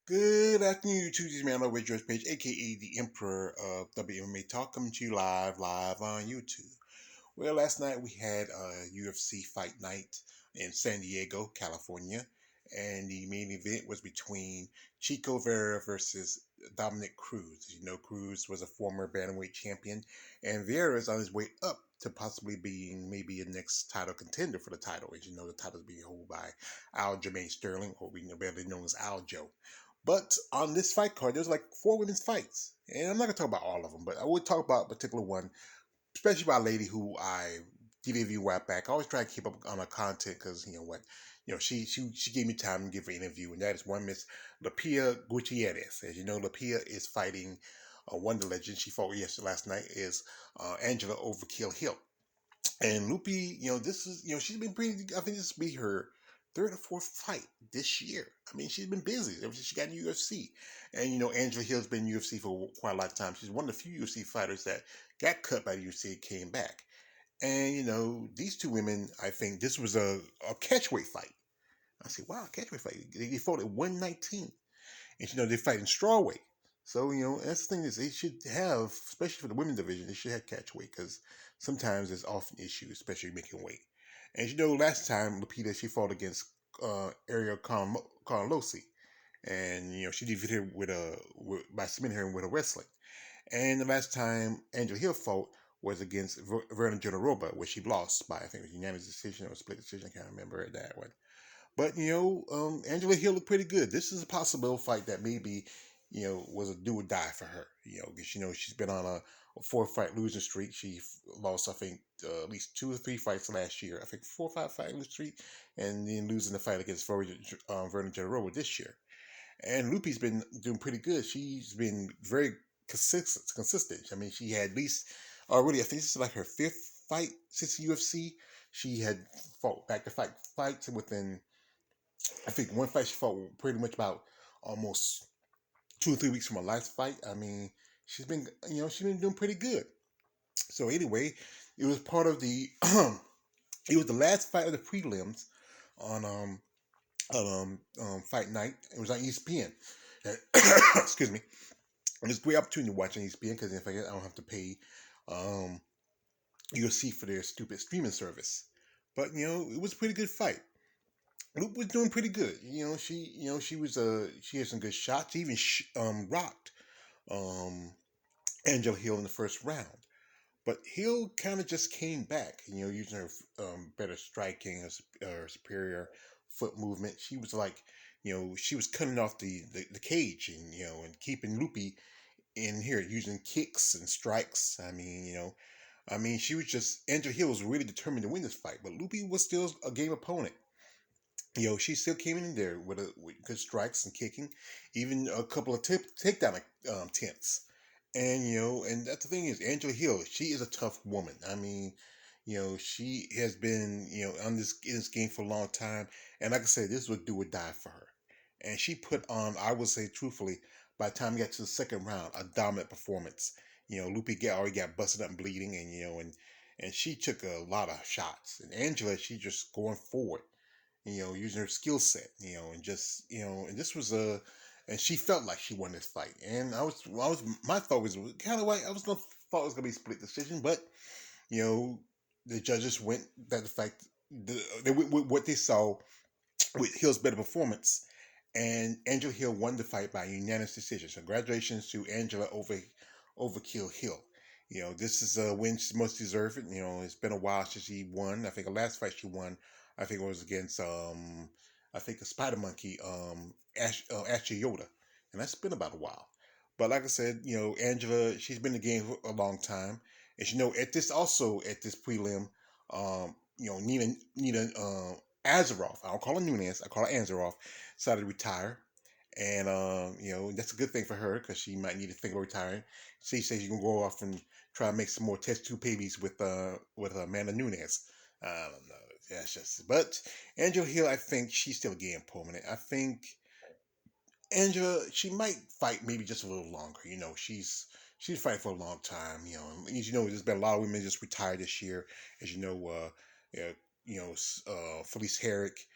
Good afternoon, YouTube. This is man over George Page, aka the Emperor of WMA Talk, coming to you live on YouTube. Well, last night we had a UFC fight night in San Diego, California, and the main event was between Chico Vera versus Dominic Cruz. As you know, Cruz was a former bantamweight champion, and Vera is on his way up to possibly being maybe a next title contender for the title. As you know, the title is being held by Aljamain Sterling, or we know better known as Aljo. But on this fight card, there's like four women's fights, and I'm not gonna talk about all of them, but I would talk about a particular one, especially by a lady who I did interview a while back. I always try to keep up on her content because you know what, she gave me time to give her an interview, and that is one Miss Lupita Gutiérrez. As you know, Lupita is fighting one of the legends she fought yesterday last night is Angela Overkill Hill. And Loopy, this is, she's been pretty. I think this will be her third or fourth fight this year. I mean, she's been busy ever since she got in UFC. And Angela Hill's been in UFC for quite a lot of time. She's one of the few UFC fighters that got cut by the UFC and came back. And these two women, I think this was a catchweight fight. I said, wow, catchweight fight. They fought at 119, and they're fighting strawweight. So that's the thing is they should have, especially for the women's division, they should have catchweight because sometimes there's often issues, especially making weight. And last time Lupita she fought against Ariel Carlosi, and she defeated her by submitting her with a wrestling. And the last time Angela Hill fought was against Verna Generoba, where she lost by I think it was unanimous decision or split decision. I can't remember that one. But Angela Hill looked pretty good. This is a possible fight that maybe was a do or die for her. Because she's been on a four-fight losing streak. She lost I think at least two or three fights last year. I think 4 or 5 fight losing streak, and then losing the fight against Verna Generola this year. And Loopy's been doing pretty good. She's been very consistent. I mean, she had at least already. I think this is like her fifth fight since the UFC. She had fought back to fights within I think one fight she fought pretty much about almost 2 or 3 weeks from her last fight. I mean, she's been doing pretty good. So anyway, it was part of the it was the last fight of the prelims on fight night. It was on ESPN. Excuse me. And it's a great opportunity to watch on ESPN because if I don't have to pay um UFC for their stupid streaming service. But it was a pretty good fight. Luke was doing pretty good. She had some good shots. She even rocked um, Angela Hill in the first round. But Hill kind of just came back, using her better striking, her superior foot movement. She was like, she was cutting off the cage and keeping Loopy in here using kicks and strikes. I mean, she was just Angela Hill was really determined to win this fight, but Loopy was still a game opponent. She still came in there with good strikes and kicking, even a couple of takedown attempts. And and that's the thing is Angela Hill. She is a tough woman. I mean, she has been on in this game for a long time. And like I said, this would do or die for her. And she put on, I would say truthfully, by the time we got to the second round, a dominant performance. Loopy already got busted up and bleeding, and and she took a lot of shots. And Angela, she just going forward using her skill set, and just, and this was and she felt like she won this fight. And my thought was kind of like, I was gonna thought it was gonna be a split decision, but you know, the judges went that the fact, they went with what they saw with Hill's better performance, and Angela Hill won the fight by unanimous decision. So congratulations to Angela Overkill Hill. This is a win she most deserved. It's been a while since she won. I think the last fight she won, I think it was against I think the Spider Monkey, Ashley Yoda, and that's been about a while. But like I said, Angela, she's been in the game for a long time, and at this prelim, Nina Azaroff, I don't call her Nunez, I call her Azaroff, decided to retire. And that's a good thing for her because she might need to think about retiring. She says she's gonna go off and try to make some more test tube babies with Amanda Nunes. I don't know. That's just. But Angela Hill, I think she's still a game opponent. I think Angela, she might fight maybe just a little longer. She's fighting for a long time. As there's been a lot of women just retired this year. As Felice Herrick,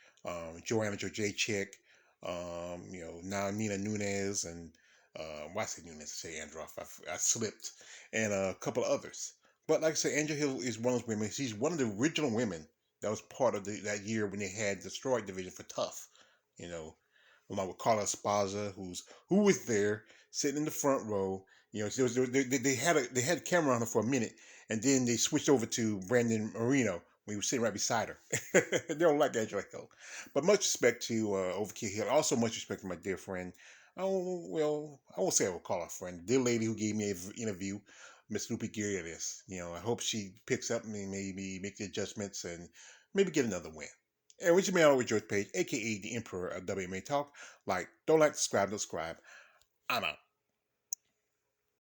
Joanna Jacek, Now Nina Nunez and why I say Nunez, I say Androff. I slipped, and a couple of others. But like I said, Angel Hill is one of those women. She's one of the original women that was part of that year when they had the steroid division for Tough. You know, along with Carla Esparza, who was there sitting in the front row. They had a camera on her for a minute, and then they switched over to Brandon Marino when he was sitting right beside her. They don't like Angela Hill, but much respect to Overkill Hill. Also, much respect to my dear friend. Oh well, I won't say I will call her friend. The dear lady who gave me an interview, Miss Loopy Godienz. I hope she picks up and maybe make the adjustments and maybe get another win. And reach me out with George Page, aka the Emperor of WMA Talk. Don't like, subscribe, I'm out.